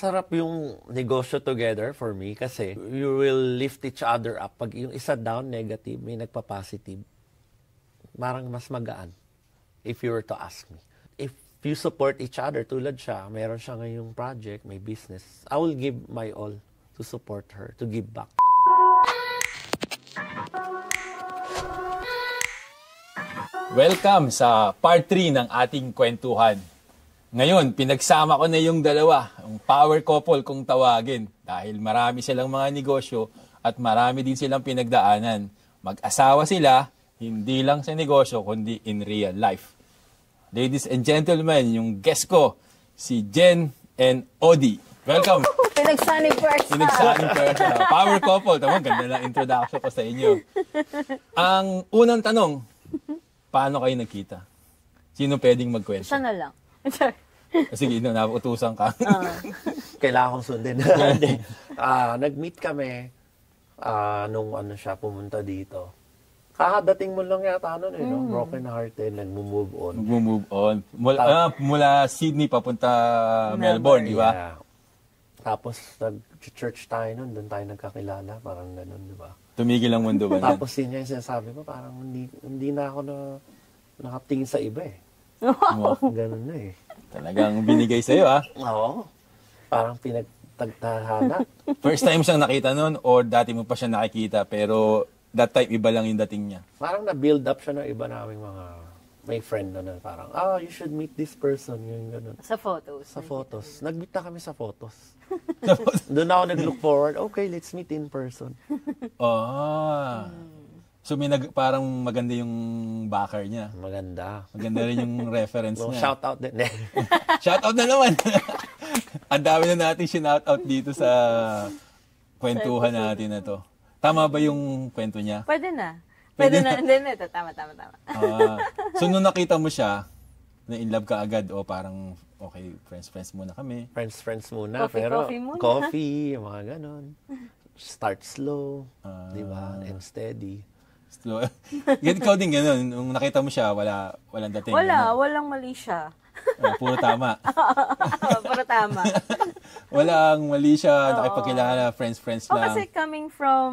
Sarap yung negosyo together for me kasi you will lift each other up. Pag yung isa down, negative, may nagpa-positive. Parang mas magaan if you were to ask me. If you support each other, tulad siya, meron siya ngayong project, may business, I will give my all to support her, to give back. Welcome sa part 3 ng ating kwentuhan. Ngayon, pinagsama ko na yung dalawa, ang power couple kung tawagin. Dahil marami silang mga negosyo at marami din silang pinagdaanan. Mag-asawa sila, hindi lang sa negosyo, kundi in real life. Ladies and gentlemen, yung guest ko, si Jen and Odi. Welcome! Pinagsaning first. Pinagsaning first. Power couple. Tama, ganda na introduction ko sa inyo. Ang unang tanong, paano kayo nagkita? Sino pwedeng magkwento? Isa na lang. Sige, naputusan ka. Kailangan kong sundin. Nag-meet kami nung siya pumunta dito. Kakadating mo lang yata no? Broken hearted, nag-move on. Nag-move on. Mula Sydney papunta Melbourne, di ba? Yeah. Tapos nag-church tayo nun, doon tayo nagkakilala, parang gano'n, di ba? Tumigil ang mundo ba? Tapos yun yung sinasabi ko, parang hindi na ako nakatingin sa iba eh. Wow. Ganun na eh. Talagang binigay sa'yo, ha? Oo. Parang pinagtagtahana. First time siyang nakita nun or dati mo pa siya nakikita pero that time iba lang yung dating niya? Parang na-build up siya ng iba naming mga may friend na parang, you should meet this person. Yung ganun. Sa photos. Sa photos. Nag-meet na kami sa photos. Doon ako nag-look forward, okay, let's meet in person. So may parang maganda yung backer niya. Maganda. Maganda rin yung reference niya. Shout out din. Shout out na naman. Ang dami na natin shout out dito sa kwentuhan natin na to. Tama ba yung kwento niya? Pwede na. Pwede na. Hindi. Tama. So nung nakita mo siya, na in love ka agad o parang okay, friends muna kami. Friends muna. Coffee muna. Coffee, mga ganon. Start slow, di ba? And steady. Slow. Ikaw din gano'n. Nung nakita mo siya, walang dating. Walang mali siya. Puro tama. Puro tama. Walang mali siya, nakipagkilala, friends lang. Kasi coming from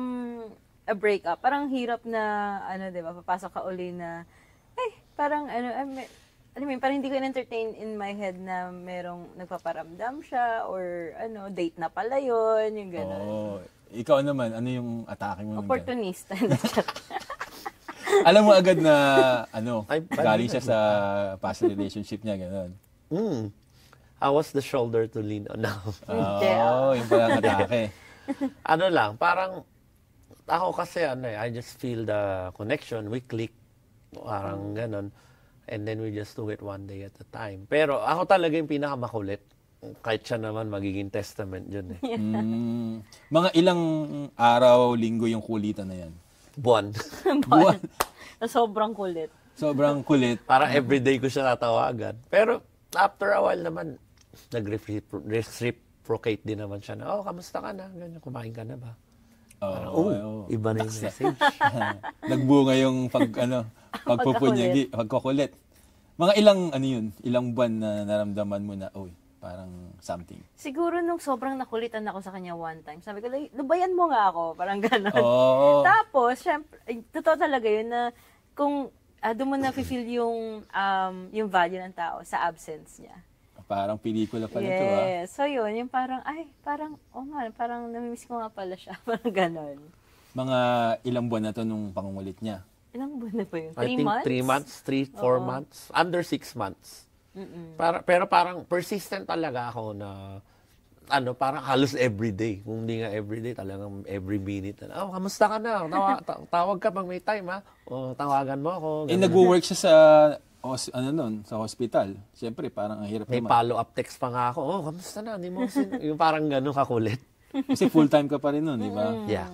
a breakup, parang hirap na, di ba, papasok ka uli na, parang, parang hindi ko in-entertain in my head na merong nagpaparamdam siya or, date na pala yun, yung gano'n. Ikaw naman, ano yung atake mo? Opportunista. Alam mo agad na, galing siya sa past relationship niya, gano'n. I was the shoulder to lean on now. Yung pala atake. Parang, ako kasi, I just feel the connection, we click, parang gano'n. And then we just do it one day at a time. Pero ako talaga yung pinakamakulit. Kahit siya naman magiging testament dyan eh. Mga ilang araw, linggo yung kulitan na yan? Buwan. Sobrang kulit. Sobrang kulit. Parang everyday ko siya natawagan. Pero after a while naman, nag-reciprocate din naman siya na, kamusta ka na? Ganyan, kumain ka na ba? Iba na yung message. Nagbunga yung pagpupunyagi, pagkukulit. Mga ilang buwan na naramdaman mo na, parang something. Siguro nung sobrang nakulitan ako sa kanya one time, sabi ko, lubayan mo nga ako, parang gano'n. Tapos, syempre, totoo talaga yun na kung doon mo na-feel yung value ng tao sa absence niya. Parang pelikula pala ito, ha? Yes. So yun, yung parang, parang namimiss ko nga pala siya, parang gano'n. Mga ilang buwan na to nung pangungulit niya? Ilang buwan na ba yun? 3 months? I think 3 months, 4 months, under 6 months. Pero parang persistent talaga ako na parang halos everyday. Kung hindi nga everyday, talagang every minute. Kamusta ka na? Tawag ka pag may time, ha? O tawagan mo ako. Nag-work siya sa sa hospital. Siyempre, parang ang hirap naman. May follow-up text pa nga ako. Kamusta na? Hindi mo yung parang gano'n kakulit. Kasi full-time ka pa rin nun, di ba? Yeah.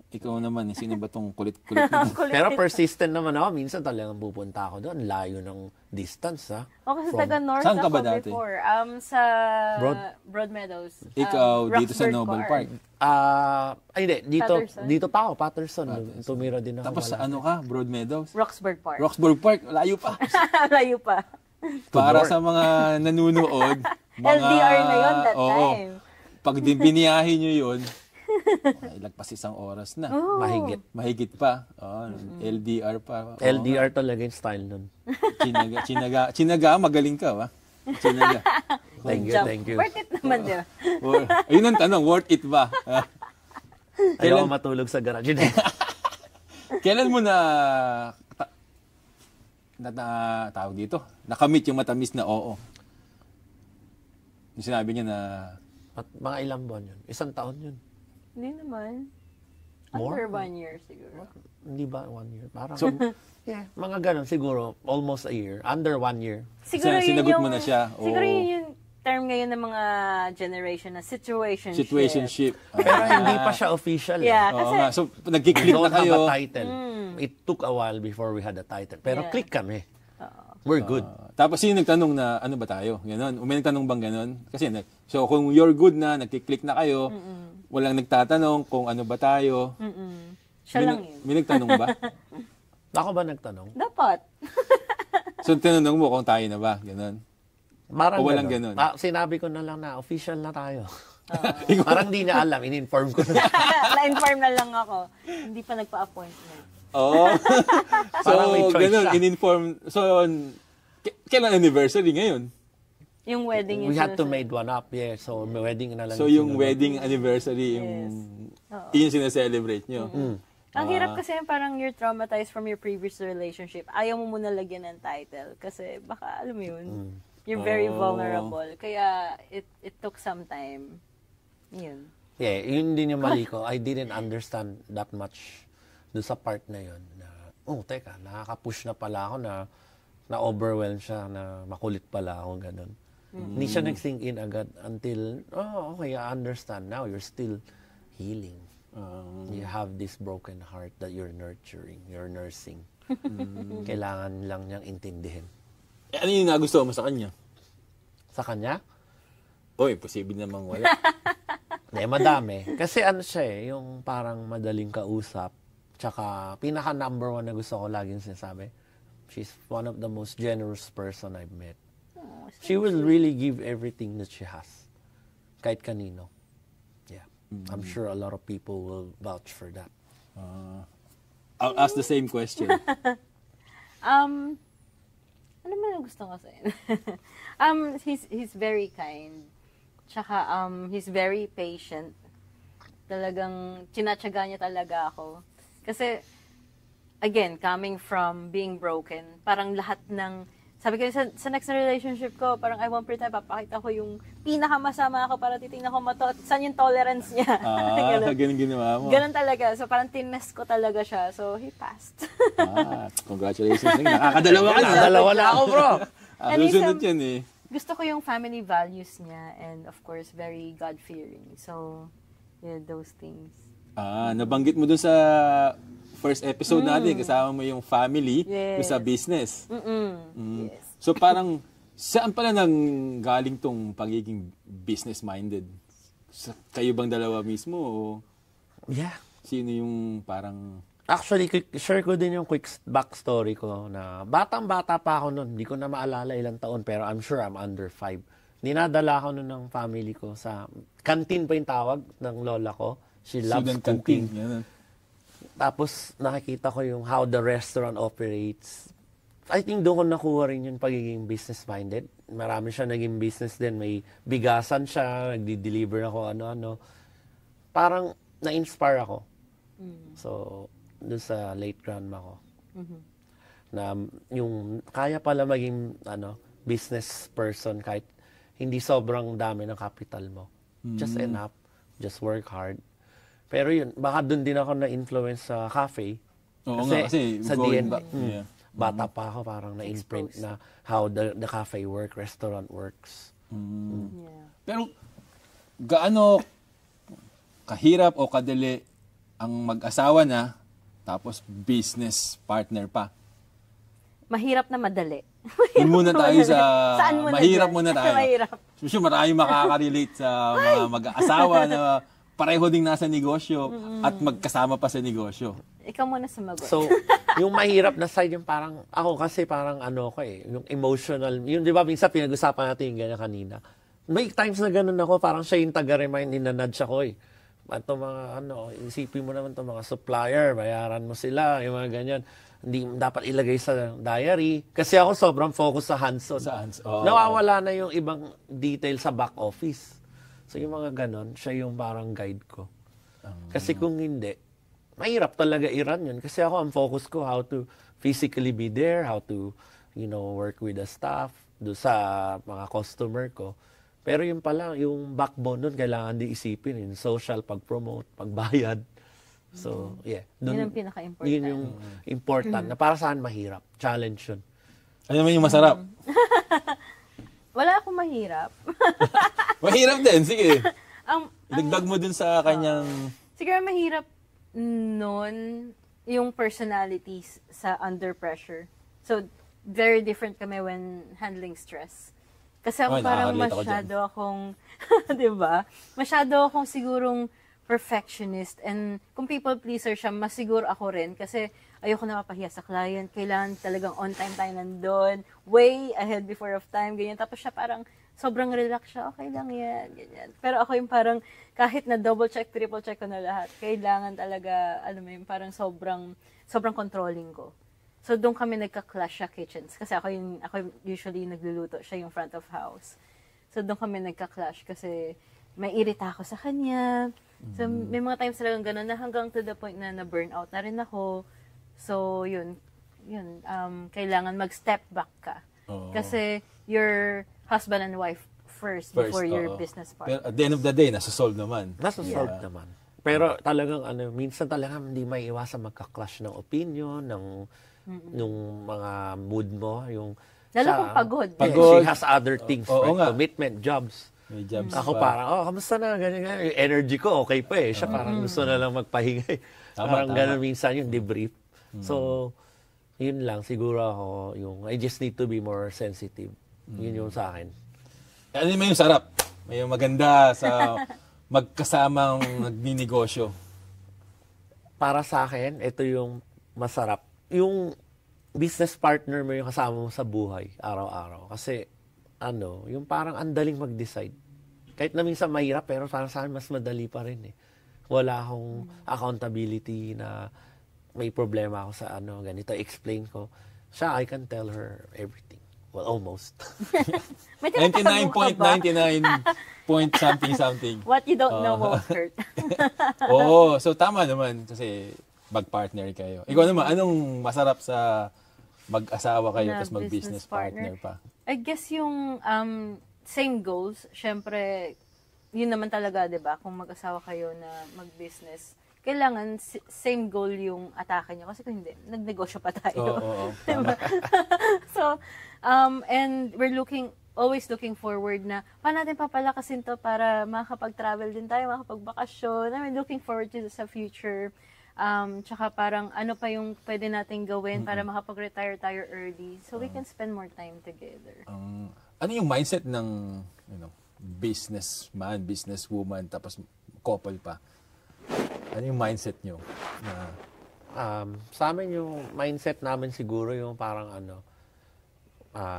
Ikaw naman, sino ba tong kulit-kulit nito? Pero persistent naman ako. Minsan talagang pupunta ako doon. Layo ng distance, ha? Kasi taga-north saan ka ba ako dati? before. Sa Broadmeadows. Ikaw, dito sa Noble Park? Hindi. Dito pa ako, Patterson. Tumira din ako. Tapos sa ka? Broadmeadows? Roxburgh Park. Layo pa. Layo pa. Para sa mga nanunood, LDR na yun that oo. time. Pag biniyahe nyo yun, ilagpas 1 oras na. Mahigit. Mahigit pa. LDR pa. LDR talaga yung style nun. Chinaga, magaling ka, ba? Chinaga. Thank you. Worth it naman, di ba? Ayun ang tanong, worth it ba? Ayaw matulog sa garage. Kailan mo tawag dito, nakamit yung matamis na oo? Yung sinabi niya na... At mga ilang buwan yun? 1 taon yun? Hindi naman. More? Under 1 year siguro. Hindi ba 1 year? Parang, yeah, mga ganun siguro. Almost a year. Under 1 year. Siguro Sinagot mo na siya. Siguro Oo. yun yung term ngayon ng mga generation na situationship. Situationship. Pero hindi pa siya official. Yeah, Oo kasi nga. So, We nagkiklik don't na kayo. have a title. It took a while before we had a title. Pero Yeah. click kami. We're good. Tapos sino nagtanong na ano ba tayo? Ganon. May nagtanong bang ganon? Kasi so kung you're good na, nagkiklik na kayo, walang nagtatanong kung ano ba tayo. Siya lang yun. May nagtanong ba? Ako ba nagtanong? Dapat. So tinanong mo kung tayo na ba? Ganon. Parang O walang ganun? Sinabi ko na lang na official na tayo. Parang di niya alam. In-inform ko na. Na-inform na lang ako. Hindi pa nagpa-appointment. Oo. So, Parang may choice ganon, siya. in-inform. So, kailan anniversary ngayon? Yung wedding We yung had to sinusunod. made one up. Yeah, so may wedding na lang. So, yung wedding anniversary, yung sineselebrate nyo. Ang hirap kasi parang you're traumatized from your previous relationship. Ayaw mo muna lagyan ng title kasi baka, alam mo yun, you're very vulnerable. Kaya it took some time. Yun. Yeah, yun din yung mali ko. I didn't understand that much doon sa part na yun. Na, teka, nakaka-push na pala ako na-overwhelm siya, na makulit pala ako, ganun. Hindi siya nag-sink in agad until, okay, I understand now. You're still healing. You have this broken heart that you're nurturing, you're nursing. Kailangan lang niyang intindihin. Ano yung nagustuhan mo sa kanya? Sa kanya? Oy, posible namang wala. Hindi, madami. Kasi ano siya yung parang madaling kausap. Tsaka, pinaka number 1 na gusto ko laging sinasabi, she's one of the most generous person I've met. She will really give everything that she has. Kahit kanino. Yeah. I'm sure a lot of people will vouch for that. I'll ask the same question. Ano man ang gusto ko sa'yo? He's very kind. Tsaka, he's very patient. Talagang, tinatsaga niya talaga ako. Kasi, again, coming from being broken, parang lahat ng, sabi ko sa next na relationship ko, parang I want pretend, papakita ko yung pinakamasama ako para titingnan ko saan yung tolerance niya. Ganun ginawa mo. Ganun talaga. So, parang tinest ko talaga siya. So, he passed. Congratulations. Nakakadalawa ka na. Dalawa na ako, bro! And Susunod yan eh. Gusto ko yung family values niya and, of course, very God-fearing. So, yeah, those things. Nabanggit mo dun sa first episode natin, kasama mo yung family, yung sa business. Yes. So parang, saan pala nang galing tong pagiging business-minded? Kayo bang dalawa mismo? O Yeah. sino yung parang... Actually, share ko din yung quick backstory ko na batang-bata pa ako noon. Hindi ko na maalala ilang taon, pero I'm sure I'm under 5. Dinadala ko noon ng family ko sa... Canteen pa yung tawag ng lola ko. She loves Student cooking. canteen, yan. Tapos nakikita ko yung how the restaurant operates. I think doon ko nakuha rin yung pagiging business-minded. Marami siya naging business din. May bigasan siya, nagdi-deliver ako ano-ano. Parang na-inspire ako. So, doon sa late grandma ko. Na yung kaya pala maging business person kahit hindi sobrang dami ng capital mo. Just enough. Just work hard. Pero yun, baka doon din ako na-influence sa cafe. Oo nga, kasi sa going DNA, back, yeah. bata pa ako, parang na-imprint na how the cafe restaurant works. Yeah. Pero, gaano kahirap o kadali ang mag-asawa na tapos business partner pa? Mahirap na madali. Yun muna tayo sa... Saan muna mahirap dyan? muna tayo. Mahirap. Sure, marami makaka-relate sa mga mag-asawa na pareho ding nasa negosyo at magkasama pa sa negosyo. Ikaw muna sumagot. So, yung mahirap na side, yung parang, ako kasi parang yung emotional, yung di ba minsan pinag-usapan natin yung ganyan kanina, May times na ganun ako, parang siya yung taga-remind, ninanudge ako eh. Ito mga isipin mo naman itong mga supplier, bayaran mo sila, yung mga ganyan. Hindi dapat ilagay sa diary. Kasi ako sobrang focus sa hands-on. Nawawala na yung ibang detail sa back office. So yung mga ganon, siya yung parang guide ko. Kasi kung hindi, mahirap talaga i-run yun. Kasi ako, ang focus ko, how to physically be there, how to, work with the staff, do sa mga customer ko. Pero yung pala, yung backbone nun, kailangan di isipin, yung social, pag-promote, pagbayad. So, yeah. Yun ang pinaka-important. Yun yung important, na para saan mahirap. Challenge yun. Ano naman yung masarap? Wala akong mahirap. Mahirap din, sige. Dagdag mo dun sa kanyang... Siguro mahirap nun yung personalities sa under pressure. So, very different kami when handling stress. Kasi ako parang masyado akong, di ba? Masyado akong sigurong perfectionist. And kung people pleaser siya, mas siguro ako rin. Kasi ayoko na mapahiya sa client. Kailangan talagang on time tayo nandun. Way ahead before of time. Ganyan. Tapos siya parang sobrang relax siya. Okay lang yan. Ganyan. Pero ako yung parang kahit na double check, triple check ko na lahat. Kailangan talaga, alam mo yun, parang sobrang controlling ko. So, doon kami nagka-clash sa kitchens. Kasi ako usually nagluluto. Siya yung front of house. So, doon kami nagka-clash kasi may irita ako sa kanya. So, may mga times talagang gano'n na hanggang to the point na na-burnout na rin ako. So, yun. Kailangan mag-step back ka. Kasi your husband and wife first before your business partner. Pero at the end of the day, nasa-solve naman. Nasa-solve naman. Pero talagang, minsan talaga hindi may iwasan magka-clash ng opinion, nung mga mood mo, yung lalo kung pagod. She has other things, right? Commitment, jobs. May jobs ako parang, kamusta na? Ganyan. Yung energy ko, okay pa eh. Siya parang gusto na lang magpahinga eh. Parang gano'n minsan yung debrief. So, yun lang. Siguro ako, I just need to be more sensitive. Yun yung sa akin. Ano yung sarap? May maganda sa magkasamang nagninegosyo. Para sa akin, ito yung masarap. Yung business partner mo yung kasama mo sa buhay, araw-araw. Kasi, yung parang andaling mag-decide. Kahit na minsan mahirap, pero parang sa akin mas madali pa rin eh. Wala akong accountability na may problema ako sa ganito. Explain ko. Siya, I can tell her everything. Well, almost. 99.99 point something. What you don't know won't hurt. So tama naman kasi mag-partner kayo. Ikaw naman, anong masarap sa mag-asawa kayo tapos mag-business partner pa? I guess yung same goals. Syempre, yun naman talaga, di ba? Kung mag-asawa kayo na mag-business, kailangan same goal yung atake nyo. Kasi kung hindi, nagnegosyo pa tayo. Diba? So, and we're always looking forward na paano natin papalakasin to para makakapag-travel din tayo, makapagbakasyon. I mean, looking forward to sa future. Tsaka parang ano pa yung pwede natin gawin para makapag-retire tayo early so we can spend more time together. Ano yung mindset ng businessman, businesswoman, tapos couple pa? Ano yung mindset nyo? Sa amin yung mindset namin siguro yung parang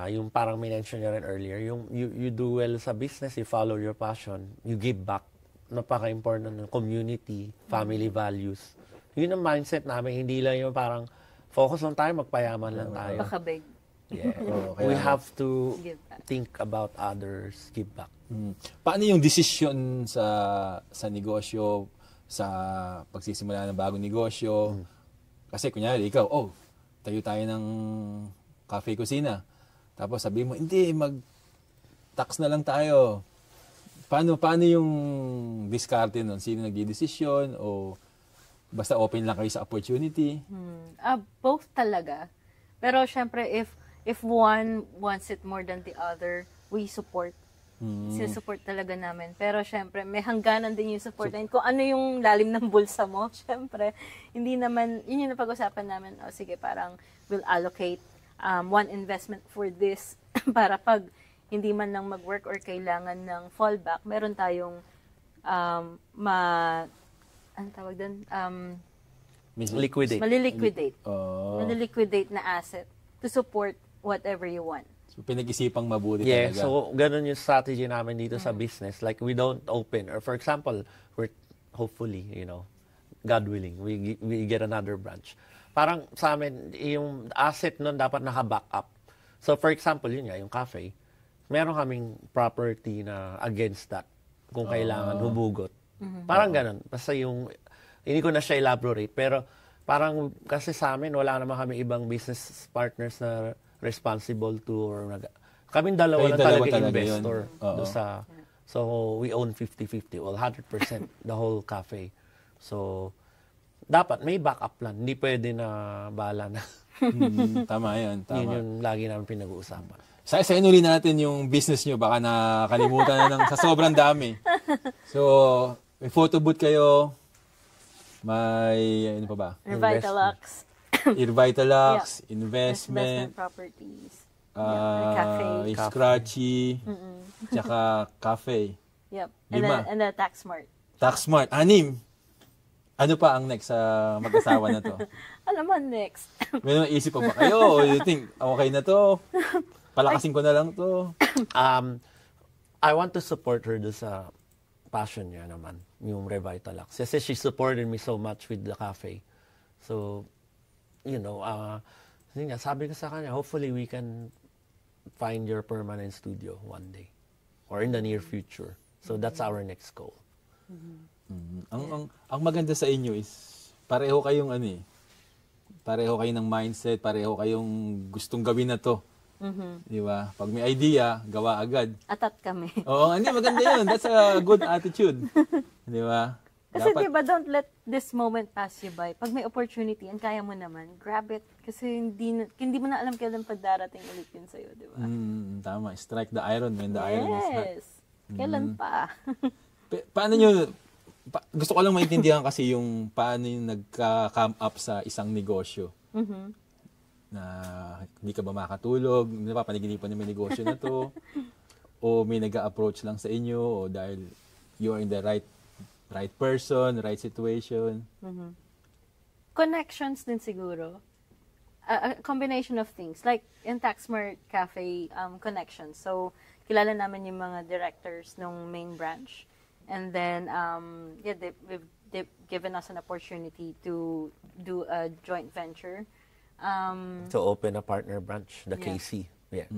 yung parang minention nyo rin earlier, yung you do well sa business, you follow your passion, you give back. Napaka-important ng community, family values. Yun ang mindset namin. Hindi lang yung parang focus lang tayo, magpayaman lang tayo. Baka big. Yeah. We have to think about others, give back. Paano yung decision sa negosyo, sa pagsisimula ng bagong negosyo? Kasi kunyari, ikaw, tayo tayo ng cafe kusina. Tapos sabi mo, hindi, mag-tax na lang tayo. Paano yung diskarte nun? Sino nagdi-desisyon? O basta open lang kayo sa opportunity? Both talaga. Pero syempre, if one wants it more than the other, we support. Sinusupport talaga namin. Pero syempre, may hangganan din yung support. And kung ano yung lalim ng bulsa mo, syempre, hindi naman, yun yung napag-usapan namin, sige, parang we'll allocate one investment for this para pag hindi man lang mag-work or kailangan ng fallback, meron tayong anong tawag doon? Liquidate. Maliliquidate. Maliliquidate na asset to support whatever you want. So, pinag-isipang mabuti Yeah, talaga. so ganun yung strategy namin dito sa business. Like, we don't open, or for example, we're hopefully, God willing, we get another branch. Parang sa amin, yung asset nun dapat naka-back up. So for example, yun nga, yung cafe, meron kaming property na against that kung kailangan hubugot. Parang ganun. Basta hindi ko na siya elaborate, pero parang kasi sa amin, wala naman kami ibang business partners na responsible to, kaming dalawa Kayo lang dalawa talaga talaga investor. yun. Oo. So we own 50-50, well 100% the whole cafe. So dapat may backup plan, hindi pwede na bala na. Tama yun, Yun tama. yung lagi namin pinag-uusapan. Sa inuli natin yung business nyo, baka nakalimutan na sa sobrang dami. So, may photo booth kayo, may, ano pa ba? Revitalax. Irvitalax, Investment investment, properties. Cafe. Scratchy, tsaka cafe. Yep. Lima. And the tax smart. Tax Smart, 6. Ano pa ang next sa mag-asawa na to? Alam mo, next. May naisip pa ba kayo? O you think, okay na to? Palakasin ko na lang to? I want to support her do sa passion niya naman, yung Revitalax. Kasi she supported me so much with the cafe. So, sabi ko sa kanya, hopefully we can find your permanent studio one day or in the near future. So that's our next goal. Ang maganda sa inyo is pareho kayong pareho kayo ng mindset, pareho kayong gustong gawin na to. Di ba? Pag may idea, gawa agad. Atat kami. Oo, hindi maganda 'yun. That's a good attitude. Di ba? Kasi diba, don't let this moment pass you by. Pag may opportunity and kaya mo naman, grab it. Kasi hindi mo na alam kailan pagdarating ulit yun sa'yo, di ba? Tama. Strike the iron when the iron is hot. Yes. Kailan pa? Paano nyo, gusto ko lang maintindihan kasi yung paano yung nagka-come up sa isang negosyo. Na hindi ka ba makatulog, hindi pa panaginipan yung negosyo na to, o may nag-approach lang sa inyo, o dahil you are in the right person, right situation. Connections din siguro. A combination of things. Like in Taxmart Cafe, connections. So, kilala namin yung mga directors ng main branch. And then, they've given us an opportunity to do a joint venture. To open a partner branch, the Yeah. KC. Yeah.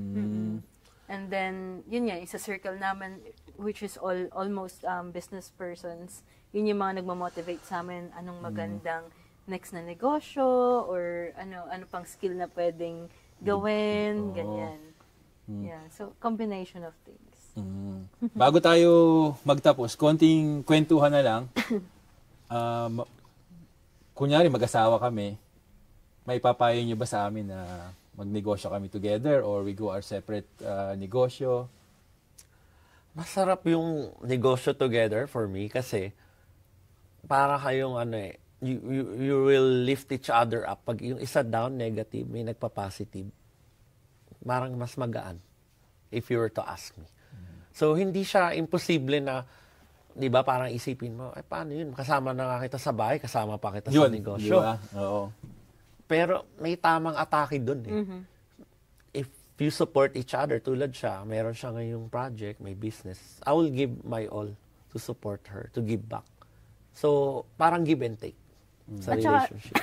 And then, yun nga, isa circle namin, which is almost business persons. Yun yung mga nagmamotivate sa amin, anong magandang next na negosyo, or ano pang skill na pwedeng gawin, ganyan. Yeah, so combination of things. Bago tayo magtapos, konting kwentuhan na lang. Kunyari, mag-asawa kami, may papayo nyo ba sa amin na magnegosyo kami together or we go our separate negosyo? Masarap yung negosyo together for me kasi para kayong you will lift each other up. Pag yung isa down, negative, may nagpa-positive. Parang mas magaan if you were to ask me. So, hindi siya imposible na, di ba, parang isipin mo, paano yun? Kasama na nga kita sa bahay, kasama pa kita sa negosyo. Diba? Oo. Pero may tamang atake dun eh. If you support each other, tulad siya, meron siya ngayong project, may business, I will give my all to support her, to give back. So, parang give and take sa At saka, relationship.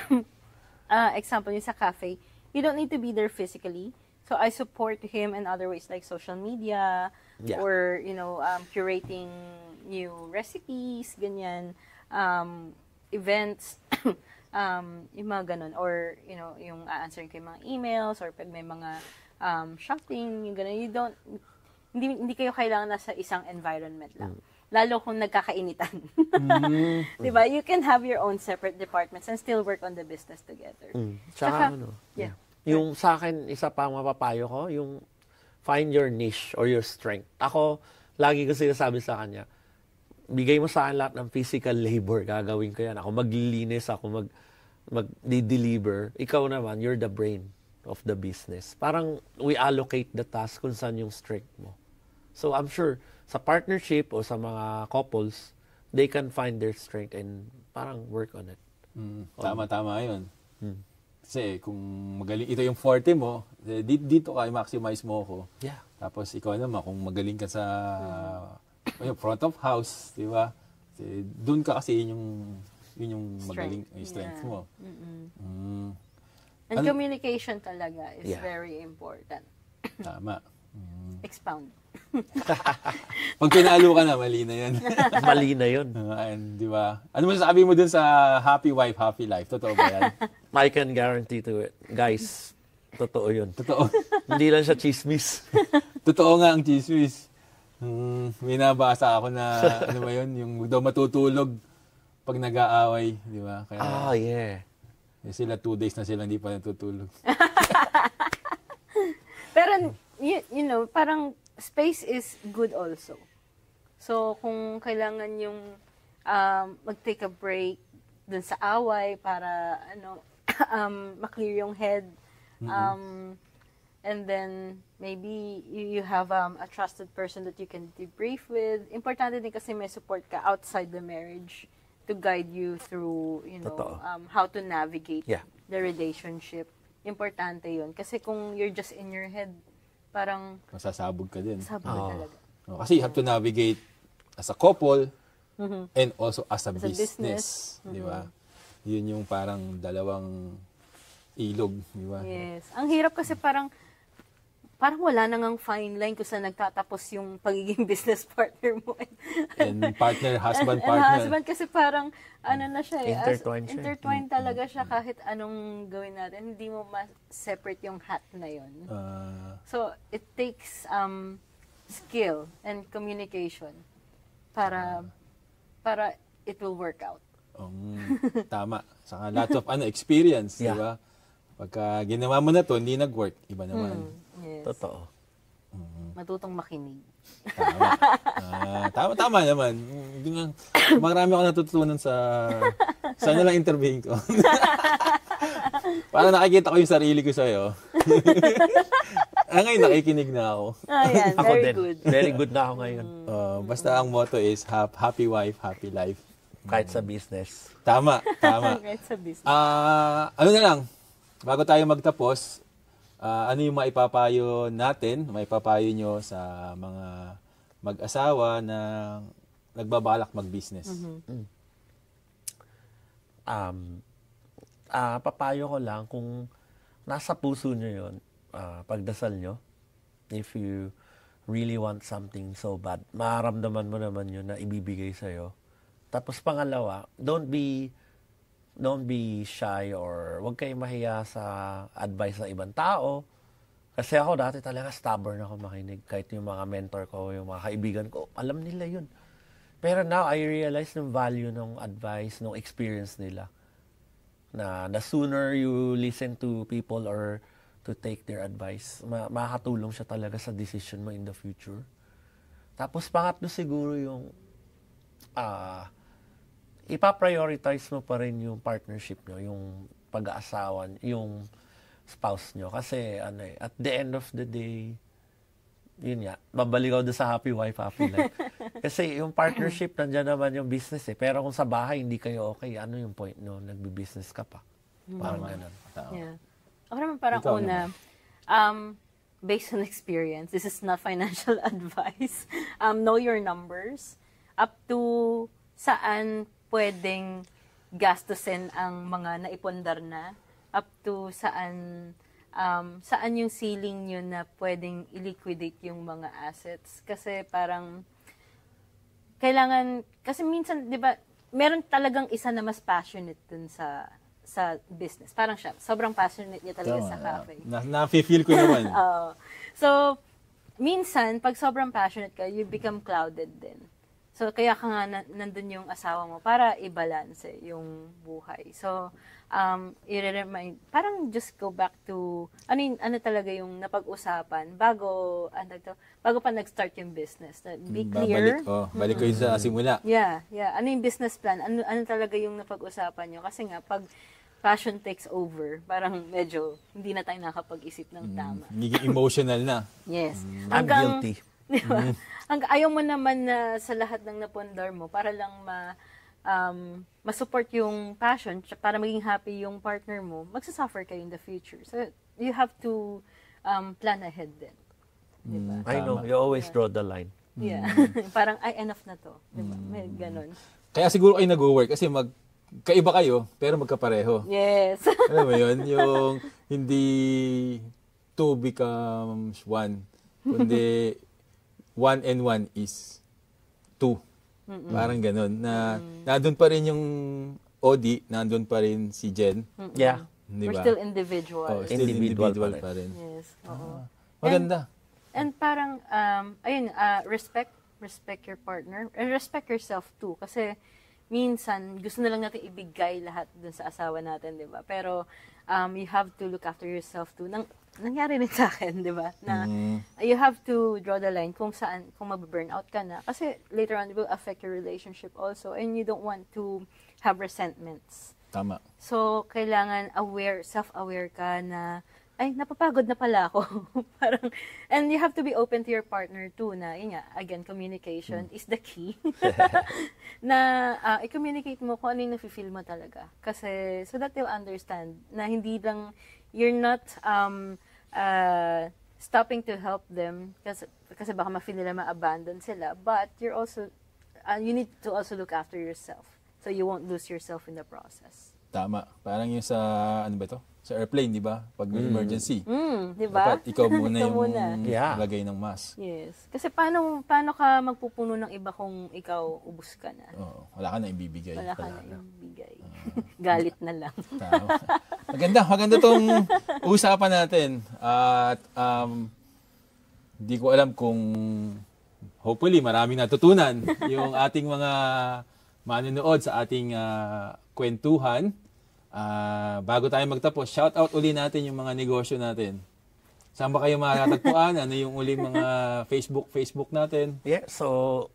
example yung sa cafe, you don't need to be there physically. So I support him in other ways like social media, Yeah. or curating new recipes, ganyan, events, yung mga ganun, or yung answering ko yung mga emails, or pag may mga shopping, yung ganun. Hindi kayo kailangan nasa isang environment lang. Lalo kung nagkakainitan. Diba? You can have your own separate departments and still work on the business together. Tsaka, yeah. Yung sa akin, isa pang mapapayo ko, yung find your niche or your strength. Ako, lagi ko sinasabi sa kanya, bigay mo sa akin lahat ng physical labor, gagawin ko yan. Ako maglilinis, ako mag-deliver. Ikaw naman, you're the brain of the business. Parang we allocate the task kung saan yung strength mo. So I'm sure, sa partnership o sa mga couples, they can find their strength and parang work on it. Tama yun. Kasi kung magaling, ito yung forte mo, Dito ka, i-maximize mo ako. Yeah. Tapos ikaw naman, kung magaling ka sa front of house, di ba? Doon ka kasi yun yung magaling strength mo. Mm. And communication talaga is very important. Tama. Expound. Pag pinalo ka na, mali na yan. Mali na yun. And, di ba? Ano masasabi mo dun sa happy wife, happy life? Totoo ba yan? I can guarantee to it. Guys, totoo yun. Totoo. Hindi lang siya chismis. Totoo nga ang chismis. May nabasa ako na, ano ba yun, yung daw matutulog pag nag-aaway, di ba? Kaya, Yeah. sila 2 days na sila hindi pa natutulog. Pero, you know, parang space is good also. So, kung kailangan yung mag-take a break dun sa away para, maklear yung head. And then, maybe you have a trusted person that you can debrief with. Importante din kasi may support ka outside the marriage to guide you through, you know, how to navigate the relationship. Importante yun. Kasi kung you're just in your head, parang masasabog ka din. Sabog talaga. Kasi you have to navigate as a couple and also as a business. Di ba? Yun yung parang dalawang ilog. Di ba? Yes. Ang hirap kasi parang wala nang fine line kung saan nagtatapos yung pagiging business partner mo. And partner, husband, and partner. husband kasi parang, na siya eh. Intertwined siya. Intertwined talaga siya kahit anong gawin natin. Hindi mo ma-separate yung hat na yun. So, it takes skill and communication para it will work out. Tama. Saka lots of experience, di ba? Pagka ginawa mo na to, hindi nag-work, iba naman. Yes. Totoo. Matutong makinig. Tama naman. Marami ako natutunan sa na lang interviewin ko. Parang nakikita ko yung sarili ko sa'yo. Ngayon nakikinig na ako. Ayan, Ako very din. good. Very good na ako ngayon. Basta ang motto is happy wife, happy life. Kahit sa business. Tama. Kahit sa business. Ano na lang, bago tayo magtapos, ano yung maipapayo natin, maipapayo nyo sa mga mag-asawa na nagbabalak mag-business? Papayo ko lang kung nasa puso nyo yun, pagdasal nyo, if you really want something so bad, maramdaman mo naman yun na ibibigay sa'yo. Tapos pangalawa, don't be shy or huwag kayong mahiya sa advice ng ibang tao. Kasi ako dati talaga stubborn ako makinig. Kahit yung mga mentor ko, yung mga kaibigan ko, alam nila yun. Pero now, I realize yung value ng advice, ng experience nila. Na the sooner you listen to people or to take their advice, makakatulong siya talaga sa decision mo in the future. Tapos pangatlo siguro yung ipa-prioritize mo pa rin yung partnership nyo, yung pag-aasawa, yung spouse nyo. Kasi at the end of the day, yun nga, babalik ako doon sa happy wife, happy life. Kasi yung partnership, nandiyan naman yung business eh. Pero kung sa bahay, hindi kayo okay, ano yung point no? Nagbi-business ka pa. Parang ganun. Yeah. Ako naman parang Ikaw una, based on experience, this is not financial advice. Know your numbers. Up to saan pwedeng gastusin ang mga naipundar na, up to saan yung ceiling nyo na pwedeng i-liquidate yung mga assets. Kasi parang kailangan, kasi minsan, di ba, meron talagang isa na mas passionate dun sa business. Parang siya, sobrang passionate niya talaga sa cafe. Na-feel ko naman. So, minsan, pag sobrang passionate ka, you become clouded din. So, kaya ka nga nandun yung asawa mo para i-balance yung buhay. So, i-remind, parang just go back to, ano talaga yung napag-usapan bago pa nag-start yung business. Be clear. Balik ko yun sa simula. Yeah. Ano yung business plan? Ano talaga yung napag-usapan nyo? Kasi nga, pag passion takes over, parang medyo hindi na tayo nakapag-isip ng tama. Naging emotional na. Yes. I'm guilty. Diba? Ayaw mo naman na sa lahat ng napundar mo para lang ma-support yung passion para maging happy yung partner mo, magsasuffer kayo in the future. So, you have to plan ahead din. Diba? I know, you always draw the line. Yeah. Parang, ay, enough na to. Diba? May ganun. Kaya siguro kayo nag-work kasi kaiba kayo, pero magkapareho. Yes. Alam mo yun? Yung hindi two becomes one, kundi one and one is two. Parang ganun. Na nandun pa rin yung Odi, nandun pa rin si Jen. Yeah. We're still individual. Oh, still Individual individual pa pa rin. Yes. Oo. Maganda. And parang, ayun, respect your partner and respect yourself too. Kasi minsan, gusto na lang natin ibigay lahat dun sa asawa natin, di ba? Pero you have to look after yourself too. Nangyari rin sa akin, di ba? Na you have to draw the line kung saan, kung mag-burnout ka na. Kasi later on, it will affect your relationship also. And you don't want to have resentments. Tama. So, kailangan self-aware ka na, ay, napapagod na pala ako. Parang, and you have to be open to your partner too na, yun nga, again, communication is the key. Na, i-communicate mo kung ano yung nafe-feel mo talaga. Kasi, so that they'll understand na hindi lang, you're not stopping to help them kasi baka ma-feel nila ma-abandon sila, but you're also, you need to also look after yourself. So you won't lose yourself in the process. Tama. Parang yung sa, ano ba ito? Sa airplane, di ba? Pag may emergency. Di ba? Dapat ikaw muna Ikaw yung muna. lagay ng mask. Yes. Kasi paano ka magpupuno ng iba kung ikaw ubus ka na? Oo. Wala ka na ibibigay. Wala ka na ibigay. Galit na lang. Tama. Maganda tong usapan natin. At di ko alam kung hopefully maraming natutunan yung ating mga manonood sa ating kwentuhan. Bago tayo magtapos, shout out uli natin yung mga negosyo natin. Saan ba kayo matatagpuan? Ano yung uling mga Facebook natin? Yeah, so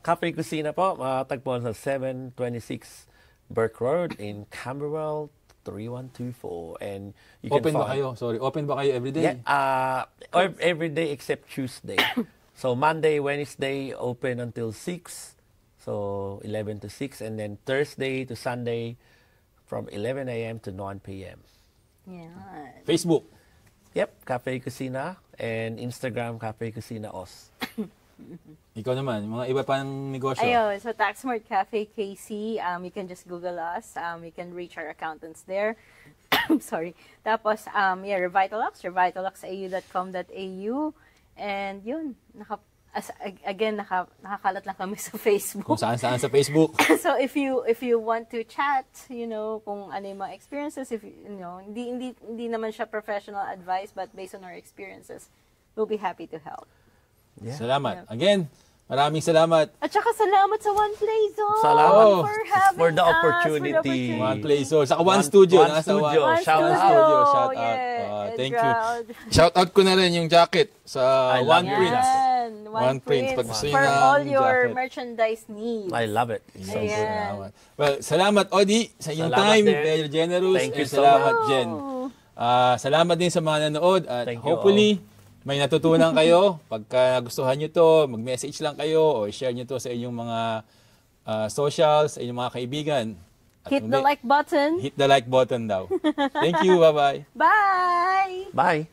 Cafe Kusina po, matatagpuan sa 726 Burke Road in Camberwell, 3124. And you Open can ba kayo? Sorry, open ba kayo every day? Yeah, every day except Tuesday. So Monday, Wednesday, open until 6. So 11 to 6. And then Thursday to Sunday, from 11 a.m. to 9 p.m. Yeah. Facebook. Yep, Cafe Kusina. And Instagram, Cafe Kusina Os. Ikaw naman, mga iba pang negosyo. Ayun, so Taxmart Cafe KC, you can just Google us. You can reach our accountants there. Sorry. Tapos, revitalox.au.com.au. And yun, nakakalat lang kami sa Facebook. Kung saan-saan sa Facebook. So if you want to chat, kung ano yung mga experiences, if hindi naman siya professional advice, but based on our experiences, we'll be happy to help. Yeah. Salamat. Again, maraming salamat. At saka salamat sa One Play Zone Salamat for having for the us, opportunity. One Play Zone. Saka One Studio. One Nasa Studio. One Shout out. Studio. Shout out. Yeah, Thank it's you. proud. Shout out ko na rin yung jacket sa I love One it. Prince. Yan, One Prince. Pag gusto for niyo ng all your jacket. merchandise needs. I love it. So, Ayan. salamat. Well, salamat, Odi, sa iyong Salamat time. din. Very generous. Thank you And so salamat, much. Jen. Salamat din sa mga nanood. At Thank you hopefully, may natutunan kayo. Pagka gustuhan nyo to, mag-message lang kayo o share nyo to sa inyong mga socials, sa inyong mga kaibigan. At Hit the like button. Hit the like button daw. Thank you. Bye-bye. Bye! Bye.